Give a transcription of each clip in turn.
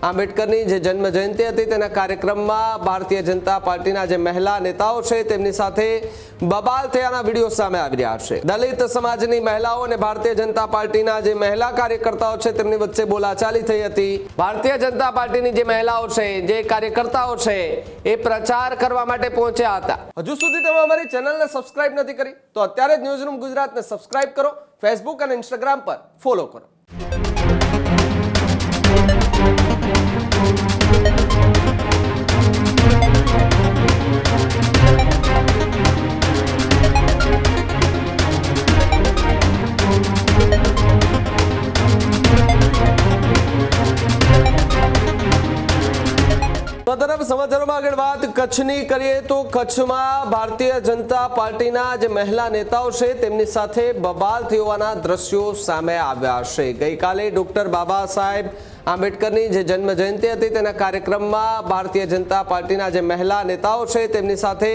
આંબેડકરની જે જન્મ જયંતિ હતી તેના કાર્યક્રમમાં ભારતીય જનતા પાર્ટીના જે મહિલા નેતાઓ છે તેમની સાથે બબાલ થયાના વિડીયો સામે આવી રહ્યા છે। દલિત સમાજની મહિલાઓ અને ભારતીય જનતા પાર્ટીના જે મહિલા કાર્યકર્તાઓ છે તેમની વચ્ચે બોલાચાલી થઈ હતી। ભારતીય જનતા પાર્ટીની જે મહિલાઓ છે, જે કાર્યકર્તાઓ છે એ પ્રચાર કરવા માટે પહોંચ્યા હતા। હજુ સુધી તમે અમારી ચેનલને સબસ્ક્રાઇબ નથી કરી તો અત્યારે જ ન્યૂઝરૂમ ગુજરાતને સબસ્ક્રાઇબ કરો, ફેસબુક અને ઇન્સ્ટાગ્રામ પર ફોલો કરો। તરફ સમાચારોમાં આગળ વાત કચ્છની કરીએ તો કચ્છમાં ભારતીય જનતા પાર્ટીના જે મહિલા નેતાઓ છે તેમની સાથે બબાલ થવાના દ્રશ્યો સામે આવ્યા છે। ગઈકાલે ડોક્ટર બાબા સાહેબ આંબેડકરની જે જન્મ જયંતિ હતી તેના કાર્યક્રમમાં ભારતીય જનતા પાર્ટીના જે મહિલા નેતાઓ છે તેમની સાથે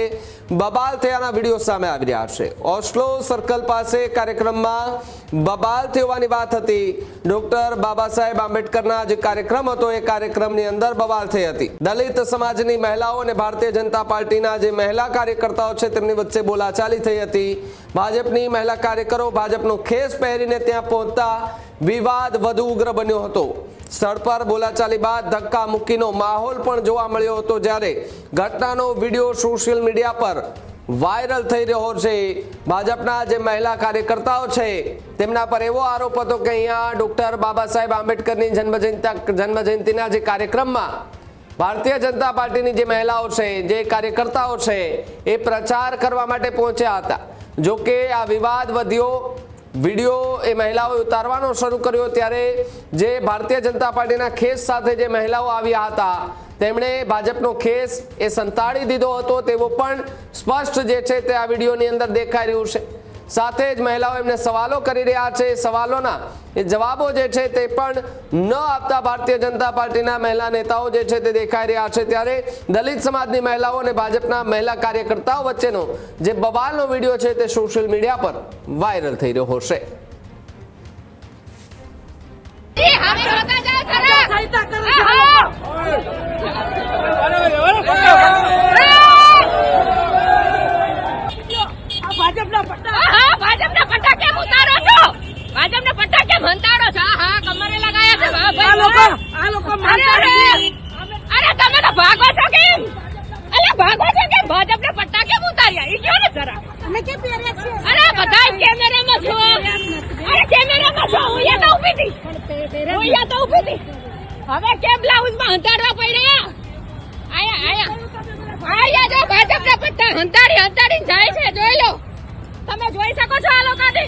બબાલ થયાના વિડીયો સામે આવી રહ્યા છે। ઓસ્લો સર્કલ પાસે કાર્યક્રમમાં બબાલ થવાની વાત હતી। ડોક્ટર બાબા સાહેબ આંબેડકરના જે કાર્યક્રમ હતો એ કાર્યક્રમની અંદર બબાલ થઈ હતી। દલિત સમાજની મહિલાઓ અને ભારતીય જનતા પાર્ટીના જે મહિલા કાર્યકર્તાઓ છે તેમની વચ્ચે બોલાચાલી થઈ હતી। ભાજપની મહિલા કાર્યકરો ભાજપનો ખેસ પહેરીને ત્યાં પહોંચતા વિવાદ વધુ ઉગ્ર બન્યો હતો। સ્થળ પર બોલાચાલી બાદ ધક્કા મુક્કીનો માહોલ પણ જોવા મળ્યો હતો, જ્યારે ઘટનાનો વિડીયો સોશિયલ મીડિયા પર વાયરલ થઈ રહ્યો છે। ભાજપના જે મહિલા કાર્યકર્તાઓ છે તેમના પર એવો આરોપ હતો કે અહીંયા ડોક્ટર બાબા સાહેબ આંબેડકરની જન્મ જયંતિના જે કાર્યક્રમમાં ભારતીય જનતા પાર્ટીની જે મહિલાઓ છે, જે કાર્યકર્તાઓ છે એ પ્રચાર કરવા માટે પહોંચ્યા હતા। જો કે આ વિવાદ વધ્યો, વિડીયો એ મહિલાઓએ ઉતારવાનો શરૂ કર્યો ત્યારે જે ભારતીય જનતા પાર્ટીના ખેસ સાથે જે મહિલાઓ આવ્યા હતા તેમણે ભાજપનો ખેસ એ સંતાડી દીધો હતો તેવો પણ સ્પષ્ટ જે છે તે આ વિડીયોની અંદર દેખાઈ રહ્યું છે। સાથે જ મહિલાઓ એમને સવાલો કરી રહ્યા છે। સવાલોના એ જવાબો જે છે તે પણ ન આપતા ભારતીય જનતા પાર્ટીના મહિલા નેતાઓ જે છે તે દેખાઈ રહ્યા છે। ત્યારે દલિત સમાજની મહિલાઓ અને ભાજપના મહિલા કાર્યકર્તાઓ વચ્ચેનો જે બબાલનો વિડીયો છે તે સોશિયલ મીડિયા પર વાયરલ થઈ રહ્યો છે। ભાજપના પટ્ટા કેમ ઉતારો છો? ભાજપના પટ્ટા કેમ હંતાડો છો? હા, કમરે લગાયા છે આ લોકો અરે તમે તો ભાગો છો કેમ? અરે ભાગો છો કેમ? ભાજપના પટ્ટા કેમ ઉતાર્યા? ઈ કયો ને જરા. અમે કેમ પહેર્યા છે? અરે બધા કેમેરામાં છો. અરે કેમેરામાં છો. હું યા તો ઊભી હતી. હવે કેમ બ્લાઉઝમાં હંતાડવા પડ્યા? આયા જો ભાજપના પટ્ટા હંતાડી જાય છે, જોઈ લો। તમે જોઈ શકો છો આ લોકોને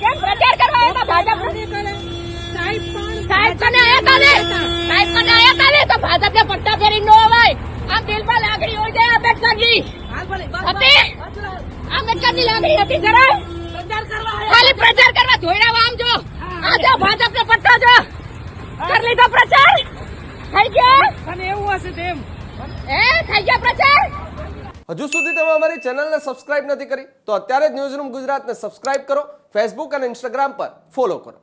કેમ પ્રચાર કરવા આવ્યા ભાજપ સાહેબ કને આયા તાને તો ભાજપને પટ્ટા પહેરી ન અવાય। આમ દિલ પર લાગણી હોય જાય આંબેડકરની લાગણી હતી જરા ખાલી પ્રચાર કરવા જોઈડા આમ જો આ જો ભાજપનો પટ્ટો જો કરી લીધો પ્રચાર થઈ ગયો અને એવું હશે તેમ થઈ ગયા પ્રચાર। હજુ સુધી તમે અમારી ચેનલને સબસ્ક્રાઇબ નથી કરી તો અત્યારે જ ન્યૂઝરૂમ ગુજરાતને સબસ્ક્રાઇબ કરો, ફેસબુક અને ઇન્સ્ટાગ્રામ પર ફોલો કરો।